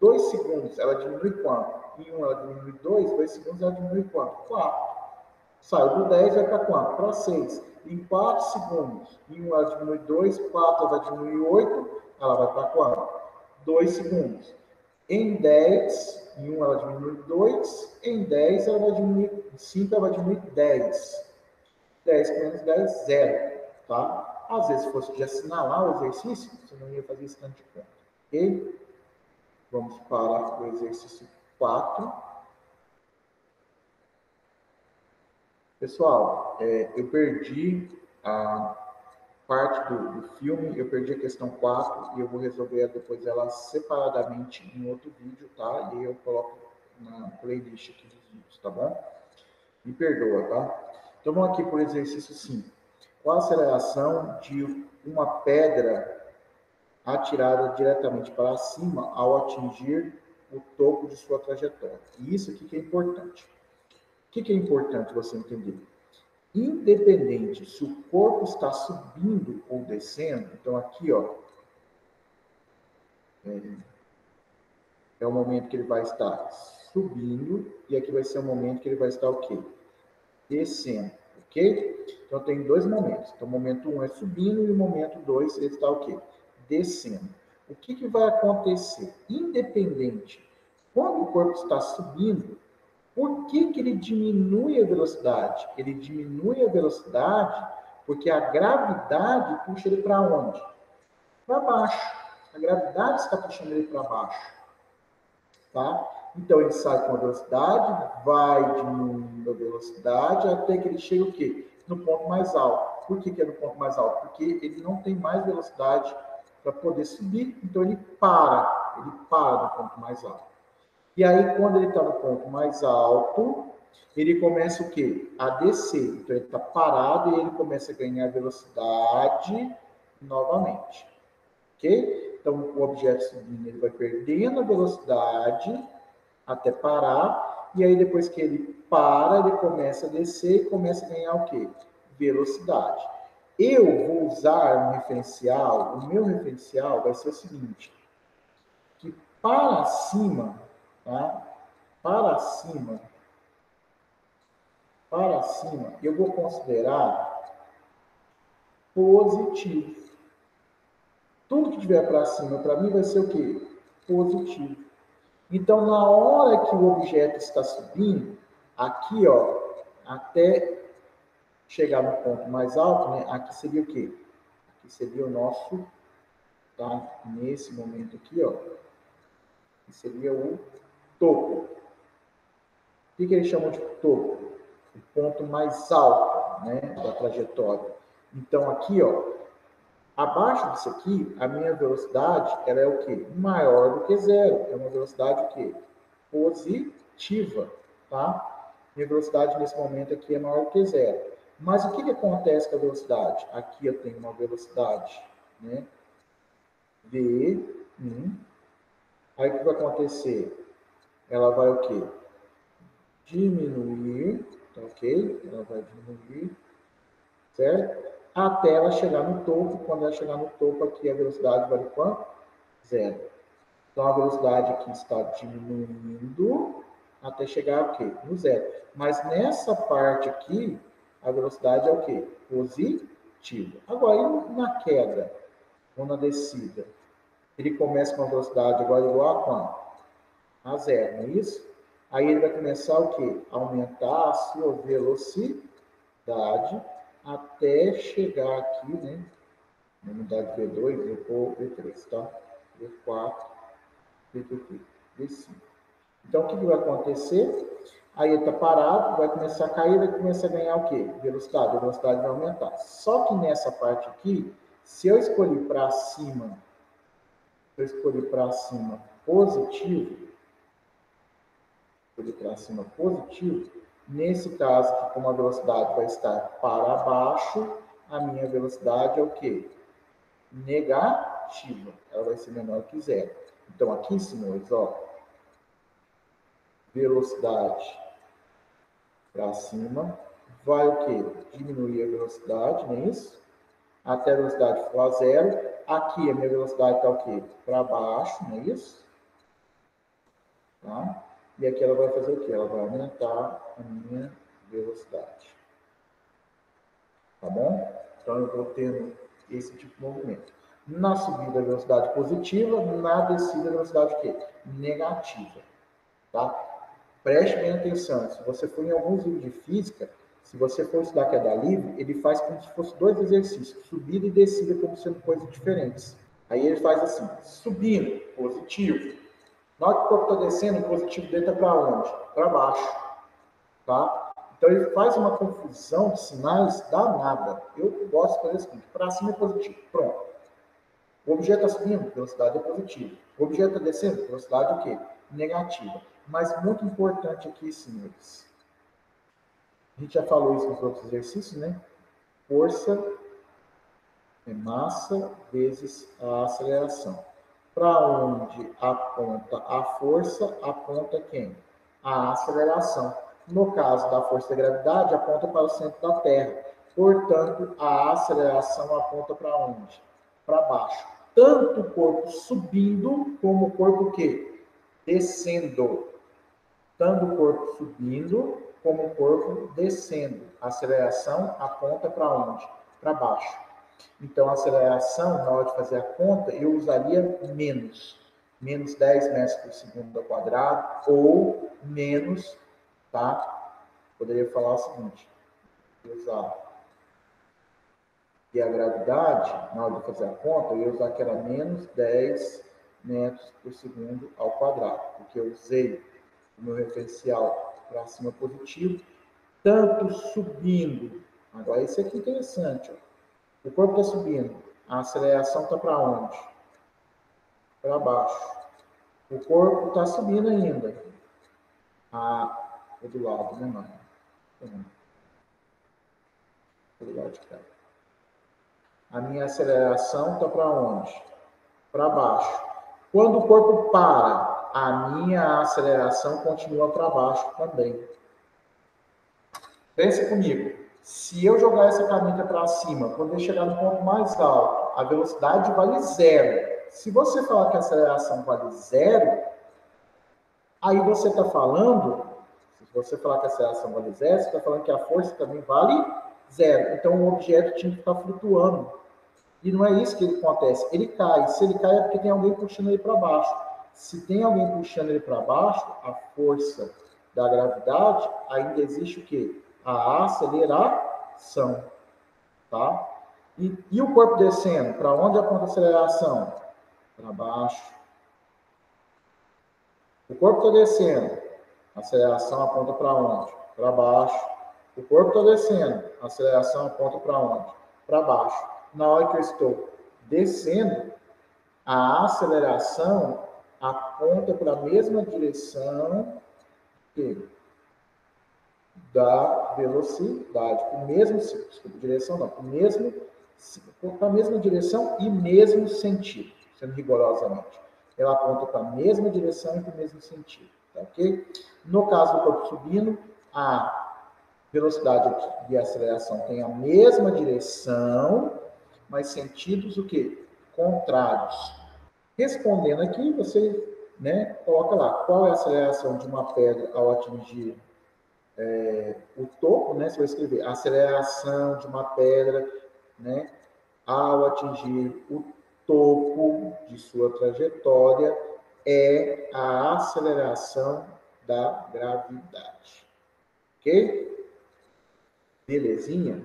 2 segundos ela diminui quanto? Em 1 ela diminui 2, 2 segundos ela diminui quanto? 4. Sai do 10, vai para quanto? Para 6. Em 4 segundos, em 1 ela diminui 2, 4 ela vai diminuir 8, ela vai para quanto? 2 segundos. Em 10, em 1 ela diminui 2, em 10 ela vai diminuir, em 5 ela vai diminuir 10. 10 menos 10, 0, tá? Às vezes, se fosse de assinalar o exercício, você não ia fazer esse tanto de conta, ok? Vamos para o exercício 4. Pessoal, eu perdi a parte do filme, eu perdi a questão 4 e eu vou resolver depois ela separadamente em outro vídeo, tá? E eu coloco na playlist aqui dos vídeos, tá bom? Me perdoa, tá? Então vamos aqui para o exercício 5. Qual a aceleração de uma pedra atirada diretamente para cima ao atingir o topo de sua trajetória? E isso aqui que é importante. O que é importante você entender? Independente se o corpo está subindo ou descendo, então aqui, ó, é o momento que ele vai estar subindo, e aqui vai ser o momento que ele vai estar o quê? Descendo, ok? Então tem dois momentos. Então o momento 1 é subindo e o momento 2 ele está o quê? Descendo. O que vai acontecer? Independente, quando o corpo está subindo, por que ele diminui a velocidade? Ele diminui a velocidade porque a gravidade puxa ele para onde? Para baixo. A gravidade está puxando ele para baixo. Tá? Então ele sai com a velocidade, vai diminuindo a velocidade até que ele chega o quê? No ponto mais alto. Por que é no ponto mais alto? Porque ele não tem mais velocidade para poder subir, então ele para no ponto mais alto. E aí, quando ele está no ponto mais alto, ele começa o quê? A descer. Então, ele está parado e ele começa a ganhar velocidade novamente. Ok? Então, o objeto subindo, ele vai perdendo a velocidade até parar. E aí, depois que ele para, ele começa a descer e começa a ganhar o quê? Velocidade. Eu vou usar um referencial, o meu referencial vai ser o seguinte, que para cima, tá? Para cima, eu vou considerar positivo. Tudo que tiver para cima, para mim, vai ser o quê? Positivo. Então, na hora que o objeto está subindo, aqui, ó, até chegar no ponto mais alto, né? Aqui seria o quê? Aqui seria o nosso, tá? Nesse momento aqui, ó, aqui seria o topo. O que eles chamam de topo? O ponto mais alto, né, da trajetória. Então, aqui, ó, abaixo disso aqui, a minha velocidade, ela é o quê? Maior do que zero. É uma velocidade o quê? positiva, tá? Minha velocidade nesse momento aqui é maior que zero. Mas o que acontece com a velocidade? Aqui eu tenho uma velocidade, né? V1. Aí o que vai acontecer? Ela vai o quê? Diminuir, tá ok? Ela vai diminuir, certo? Até ela chegar no topo. Quando ela chegar no topo aqui, a velocidade vale quanto? Zero. Então, a velocidade aqui está diminuindo até chegar o quê? No zero. Mas nessa parte aqui, a velocidade é o quê? Positiva. Agora, e na queda ou na descida? Ele começa com a velocidade agora igual a quanto? A zero, não é isso? Aí ele vai começar o quê? Aumentar a sua velocidade até chegar aqui, né? Na unidade V2, V3, tá? V4, V3, V5. Então, o que vai acontecer? Aí ele está parado, vai começar a cair, vai começar a ganhar o quê? Velocidade. A velocidade vai aumentar. Só que nessa parte aqui, se eu escolher para cima, positivo, nesse caso, que como a velocidade vai estar para baixo, a minha velocidade é o quê? Negativa. Ela vai ser menor que zero. Então, aqui, senhores, ó, velocidade para cima, vai o quê? Diminuir a velocidade, não é isso? Até a velocidade for a zero. Aqui a minha velocidade está o quê? Para baixo, não é isso? Tá? E aqui ela vai fazer o quê? Ela vai aumentar a minha velocidade. Tá bom? Então eu vou tendo esse tipo de movimento. Na subida, a velocidade positiva, na descida, a velocidade o quê? Negativa. Tá? Preste bem atenção. Se você for em alguns livros de física, se você for estudar queda livre, ele faz como se fosse dois exercícios, subida e descida, como sendo coisas diferentes. Aí ele faz assim, subindo, positivo. Na hora que o corpo está descendo, o positivo dele está para onde? Para baixo. Tá? Então ele faz uma confusão de sinais danada. Eu gosto de fazer o seguinte, para cima é positivo, pronto. O objeto está subindo, velocidade é positiva. O objeto está descendo, velocidade o quê? Negativa. Mas muito importante aqui, senhores. A gente já falou isso nos outros exercícios, né? Força é massa vezes a aceleração. Para onde aponta a força, aponta quem? A aceleração. No caso da força da gravidade, aponta para o centro da Terra. Portanto, a aceleração aponta para onde? Para baixo. Tanto o corpo subindo, como o corpo o quê? Descendo. Tanto o corpo subindo, como o corpo descendo. A aceleração aponta para onde? Para baixo. Então, a aceleração, na hora de fazer a conta, eu usaria menos 10 metros por segundo ao quadrado, ou menos, tá? Poderia falar o seguinte, usar. E a gravidade, na hora de fazer a conta, eu ia usar que era menos 10 metros por segundo ao quadrado, porque eu usei o meu referencial para cima positivo, tanto subindo. Agora, isso aqui é interessante, ó. O corpo está subindo. A aceleração está para onde? Para baixo. O corpo está subindo ainda. Do lado, né, mano? Do lado de cá. A minha aceleração está para onde? Para baixo. Quando o corpo para, a minha aceleração continua para baixo também. Pense comigo. Se eu jogar essa caneta para cima, quando eu chegar no ponto mais alto, a velocidade vale zero. Se você falar que a aceleração vale zero, aí você está falando, se você falar que a aceleração vale zero, você está falando que a força também vale zero. Então o objeto tinha que estar flutuando. E não é isso que acontece. Ele cai. Se ele cai é porque tem alguém puxando ele para baixo. Se tem alguém puxando ele para baixo, a força da gravidade, ainda existe o quê? A aceleração, tá? E o corpo descendo, para onde aponta a aceleração? Para baixo. O corpo está descendo, a aceleração aponta para onde? Para baixo. O corpo está descendo, a aceleração aponta para onde? Para baixo. Na hora que eu estou descendo, a aceleração aponta para a mesma direção que da velocidade, o mesmo, desculpa, direção não, o mesmo, para a mesma direção e mesmo sentido, sendo rigorosamente. Ela aponta para a mesma direção e para o mesmo sentido, tá ok? No caso do corpo subindo, a velocidade e a aceleração têm a mesma direção, mas sentidos o quê? Contrários. Respondendo aqui, você, né, coloca lá qual é a aceleração de uma pedra ao atingir o topo, né? Você vai escrever a aceleração de uma pedra, né, ao atingir o topo de sua trajetória é a aceleração da gravidade. Ok? Belezinha?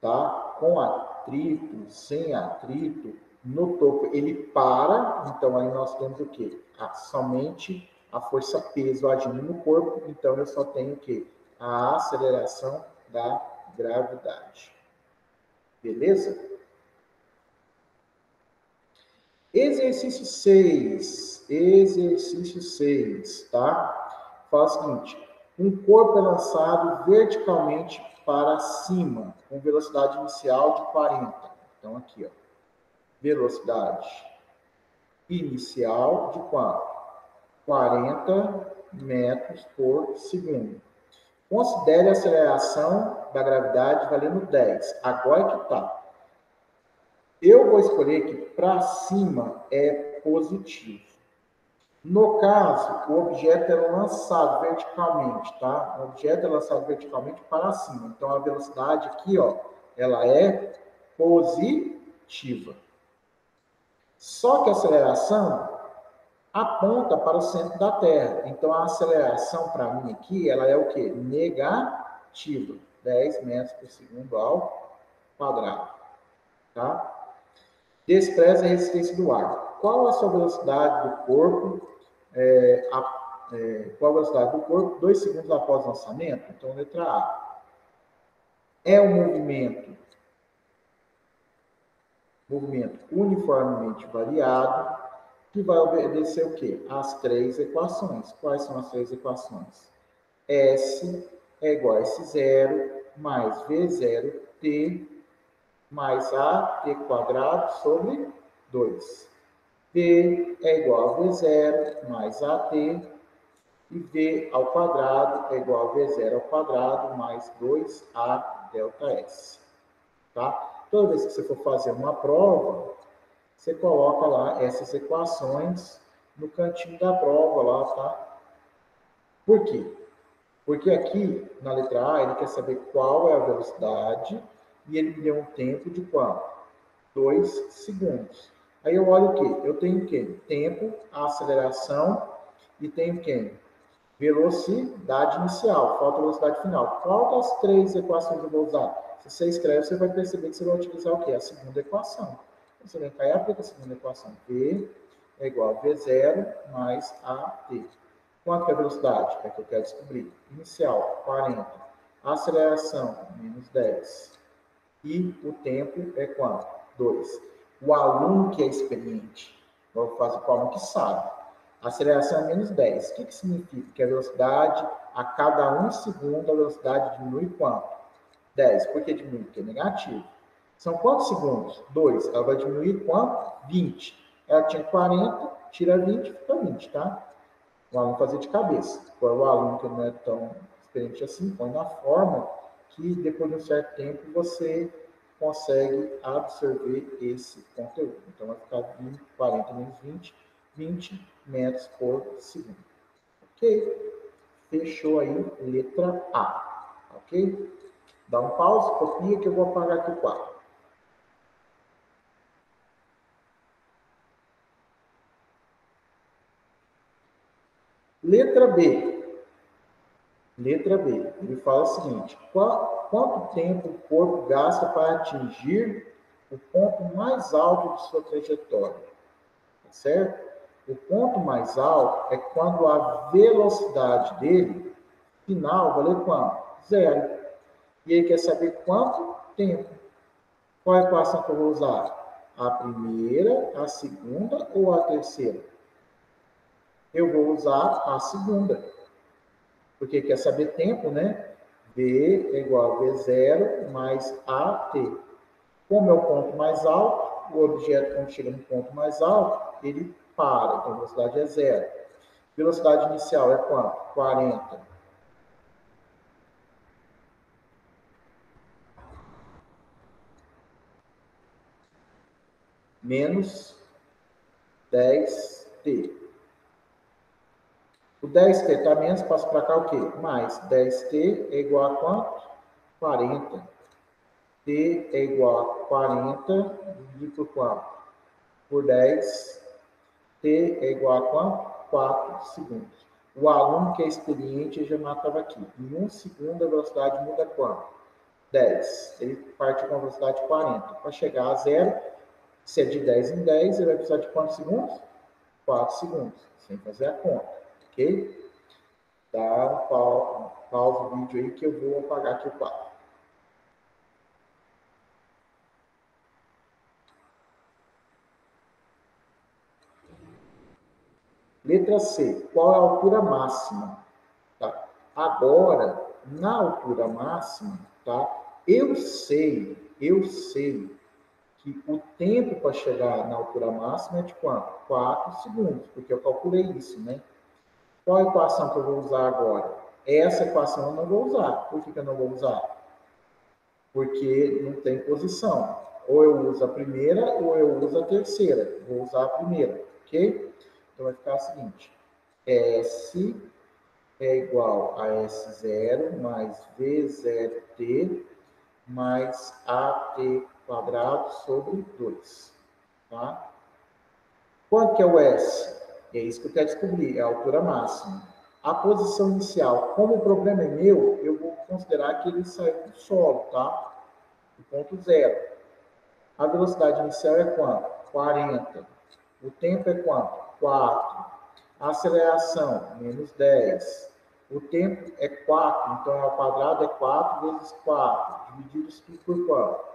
Tá? Com atrito, sem atrito, no topo ele para, então aí nós temos o quê? Somente a força peso agindo no corpo, então eu só tenho o quê? A aceleração da gravidade. Beleza? Exercício 6. Exercício 6, tá? Fala o seguinte: um corpo é lançado verticalmente para cima, com velocidade inicial de 40. Então, aqui, ó. Velocidade inicial de quanto? 40 metros por segundo. Considere a aceleração da gravidade valendo 10. Agora é que tá. Eu vou escolher que para cima é positivo. No caso, o objeto é lançado verticalmente, tá? O objeto é lançado verticalmente para cima. Então, a velocidade aqui, ó, ela é positiva. Só que a aceleração aponta para o centro da Terra. Então, a aceleração para mim aqui, ela é o quê? Negativa. 10 metros por segundo ao quadrado, tá? Despreza a resistência do ar. Qual a sua velocidade do corpo? Qual a velocidade do corpo 2 segundos após o lançamento? Então, letra A. É um movimento uniformemente variado, que vai obedecer o quê? As três equações. Quais são as três equações? S é igual a S0 mais V0T mais AT quadrado sobre 2. P é igual a V0 mais AT e V ao quadrado é igual a V0 ao quadrado mais 2A delta S. Tá? Toda vez que você for fazer uma prova, você coloca lá essas equações no cantinho da prova lá, tá? Por quê? Porque aqui, na letra A, ele quer saber qual é a velocidade e ele me deu um tempo de quanto? 2 segundos. Aí eu olho o quê? Eu tenho o quê? Tempo, a aceleração e tenho quem? Velocidade inicial, falta velocidade final. Qual das três equações eu vou usar? Se você escreve, você vai perceber que você vai utilizar o quê? A segunda equação. Então, você vem cá e aplica a segunda equação. V é igual a V0 mais AT. Quanto que é a velocidade? É que eu quero descobrir. Inicial, 40. A aceleração, menos 10. E o tempo é quanto? 2. O aluno que é experiente, vou fazer com o aluno que sabe. A aceleração é menos 10. O que significa? Que a velocidade, a cada 1 segundo, a velocidade diminui quanto? 10. Por que diminui? Porque é negativo. São quantos segundos? 2. Ela vai diminuir quanto? 20. Ela tinha 40, tira 20, fica 20, tá? O aluno fazer de cabeça. Agora, o aluno que não é tão experiente assim, põe na forma que depois de um certo tempo você consegue absorver esse conteúdo. Então, vai ficar 20, 40 menos 20, 20 metros por segundo. Ok? Fechou aí, letra A. Ok? Dá um pause, copia que eu vou apagar aqui o quadro. Letra B. Letra B. Ele fala o seguinte: quanto tempo o corpo gasta para atingir o ponto mais alto de sua trajetória? Tá certo? O ponto mais alto é quando a velocidade dele, final, valer quanto? 0. E ele quer saber quanto tempo. Qual é a equação que eu vou usar? A primeira, a segunda ou a terceira? eu vou usar a segunda. Porque quer saber tempo, né? V é igual a V0 mais AT. Como é o ponto mais alto, o objeto, quando chega no ponto mais alto, ele para. Então, a velocidade é 0. Velocidade inicial é quanto? 40. Menos 10t. O 10t está menos, passa para cá o quê? Mais 10t é igual a quanto? 40. T é igual a 40 dividido por quanto? Por 10. T é igual a quanto? 4 segundos. O aluno que é experiente já matava aqui. Em 1 segundo a velocidade muda quanto? 10. Ele parte com a velocidade 40. Para chegar a 0, se é de 10 em 10, ele vai precisar de quantos segundos? 4 segundos, sem fazer a conta, ok? Dá pausa o vídeo aí que eu vou apagar aqui o quadro. Letra C. Qual é a altura máxima? Tá? Agora, na altura máxima, tá? Eu sei que o tempo para chegar na altura máxima é de quanto? 4 segundos, porque eu calculei isso, né? Qual a equação que eu vou usar agora? Essa equação eu não vou usar. Por que eu não vou usar? Porque não tem posição. Ou eu uso a primeira ou eu uso a terceira. Vou usar a primeira, ok? Então vai ficar o seguinte: S é igual a S0 mais V0t mais AT quadrado sobre 2. Tá? Quanto que é o S? É isso que eu quero descobrir, é a altura máxima. A posição inicial, como o problema é meu, eu vou considerar que ele saiu do solo, tá? Do ponto zero. A velocidade inicial é quanto? 40. O tempo é quanto? 4. A aceleração, menos 10. O tempo é 4, então ao quadrado é 4 vezes 4. Dividido isso tudo por quanto?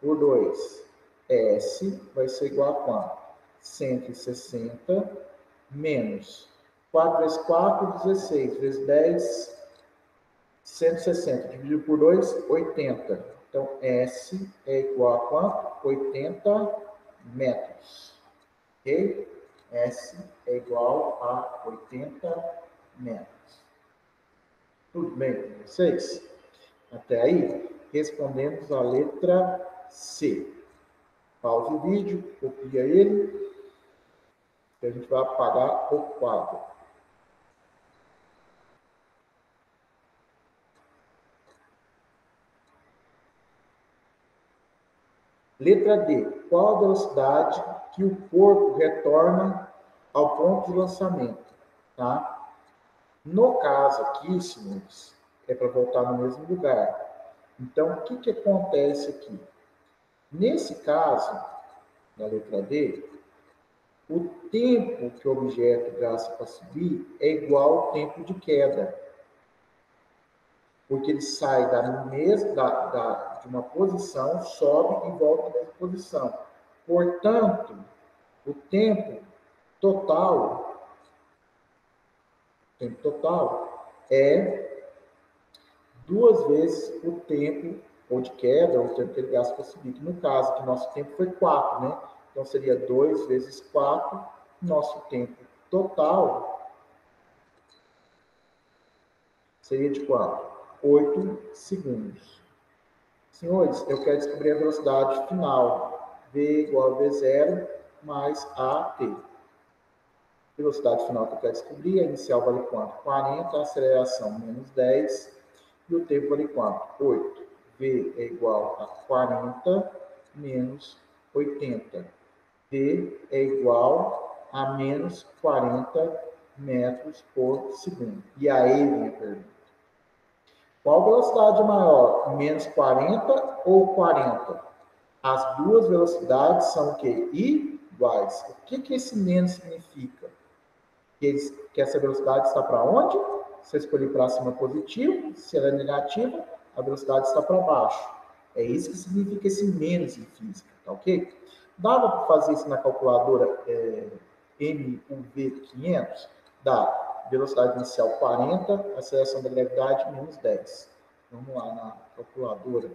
Por 2. S vai ser igual a quanto? 160 menos 4 vezes 4, 16. Vezes 10, 160. Dividido por 2, 80. Então, S é igual a quanto? 80 metros. Ok? S é igual a 80 metros. Tudo bem com vocês? Até aí, respondemos a letra C. Pausa o vídeo, copia ele, e a gente vai apagar o quadro. Letra D. Qual a velocidade que o corpo retorna ao ponto de lançamento? Tá? No caso aqui, senhores, é para voltar no mesmo lugar. Então, o que acontece aqui? Nesse caso, na letra D, o tempo que o objeto gasta para subir é igual ao tempo de queda. Porque ele sai de uma posição, sobe e volta à mesma posição. Portanto, o tempo total é 2 vezes o tempo ou de queda, ou o tempo que ele gasta para subir. Que no caso, que nosso tempo foi 4, né? Então, seria 2 vezes 4. Nosso tempo total seria de quanto? 8 segundos. Senhores, eu quero descobrir a velocidade final. V igual a V0 mais AT. Velocidade final que eu quero descobrir, a inicial vale quanto? 40, a aceleração menos 10, e o tempo vale quanto? 8. V é igual a 40 menos 80. V é igual a menos 40 metros por segundo. E aí vem a pergunta. Qual velocidade maior? Menos 40 ou 40? As duas velocidades são o quê? Iguais. O que esse menos significa? Que essa velocidade está para onde? Se eu escolher para cima positivo, se ela é negativa, a velocidade está para baixo. É isso que significa esse menos em física, tá ok? Dava para fazer isso na calculadora MUV500? dá velocidade inicial 40, aceleração da gravidade menos 10. Vamos lá na calculadora.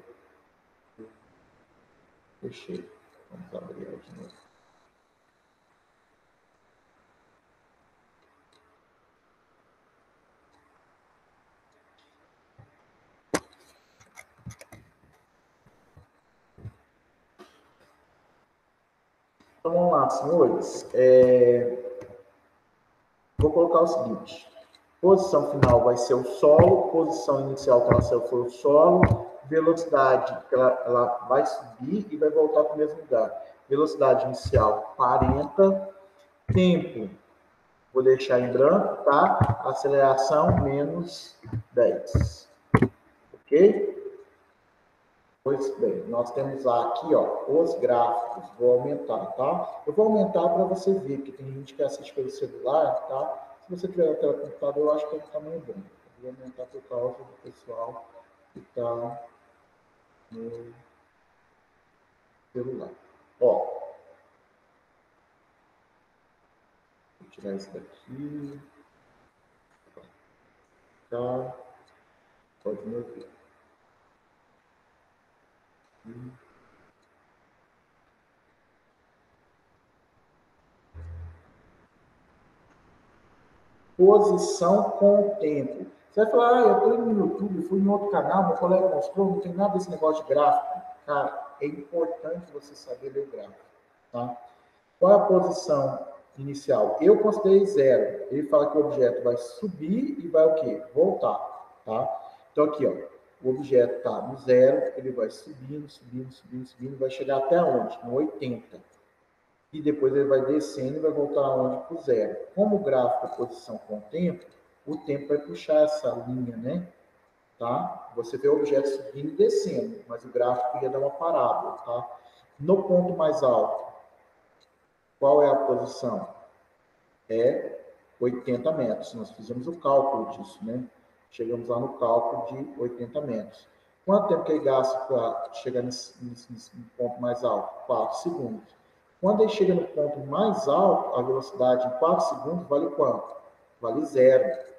Fechei. Vamos abrir ela de novo. Então, vamos lá, senhores. Vou colocar o seguinte. Posição final vai ser o solo, posição inicial que ela foi o solo, velocidade que ela vai subir e vai voltar para o mesmo lugar. Velocidade inicial 40, tempo, vou deixar em branco, tá? Aceleração menos 10. Ok? Pois bem, nós temos aqui, ó, os gráficos. Vou aumentar, tá? Eu vou aumentar para você ver, porque tem gente que assiste pelo celular, tá? Se você tiver na tela do computador, eu acho que é um tamanho bom. Eu vou aumentar por causa do pessoal que está no celular. Ó, vou tirar isso daqui. Tá? Pode me ouvir. Posição com o tempo. Você vai falar, eu estou no YouTube, fui em outro canal, meu colega mostrou, não tem nada desse negócio de gráfico. Cara, é importante você saber ler o gráfico. Tá? Qual é a posição inicial? Eu considerei 0. Ele fala que o objeto vai subir e vai o quê? Voltar. Tá? Então, aqui, ó, o objeto está no 0, ele vai subindo, subindo, subindo, subindo, vai chegar até onde? No 80. E depois ele vai descendo e vai voltar aonde? Para o 0. Como o gráfico é posição com o tempo vai puxar essa linha, né? Tá? Você vê o objeto subindo e descendo, mas o gráfico ia dar uma parábola, tá? No ponto mais alto, qual é a posição? É 80 metros. Nós fizemos o cálculo disso, né? Chegamos lá no cálculo de 80 metros. Quanto tempo que ele gasta para chegar nesse ponto mais alto? 4 segundos. Quando ele chega no ponto mais alto, a velocidade em 4 segundos vale quanto? Vale 0.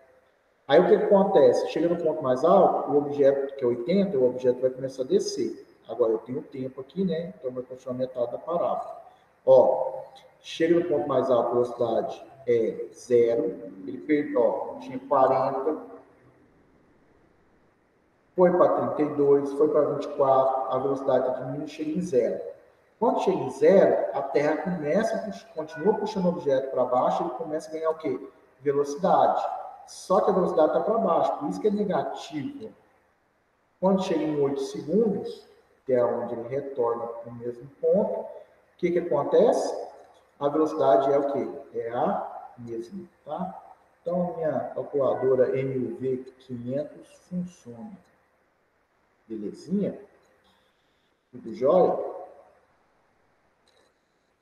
Aí o que acontece? Chega no ponto mais alto, o objeto, que é 80, o objeto vai começar a descer. Agora eu tenho o tempo aqui, né? Então vai continuar metade da parábola. Ó, chega no ponto mais alto, a velocidade é 0. Ele perdeu, ó, tinha 40, foi para 32, foi para 24, a velocidade diminui e chega em 0. Quando chega em 0, a Terra continua puxando o objeto para baixo, ele começa a ganhar o quê? Velocidade. Só que a velocidade está para baixo, por isso que é negativo. Quando chega em 8 segundos, que é onde ele retorna para o mesmo ponto, o que acontece? A velocidade é o quê? É a mesma, tá? Então, a minha calculadora MUV500 funciona. Belezinha? Tudo jóia?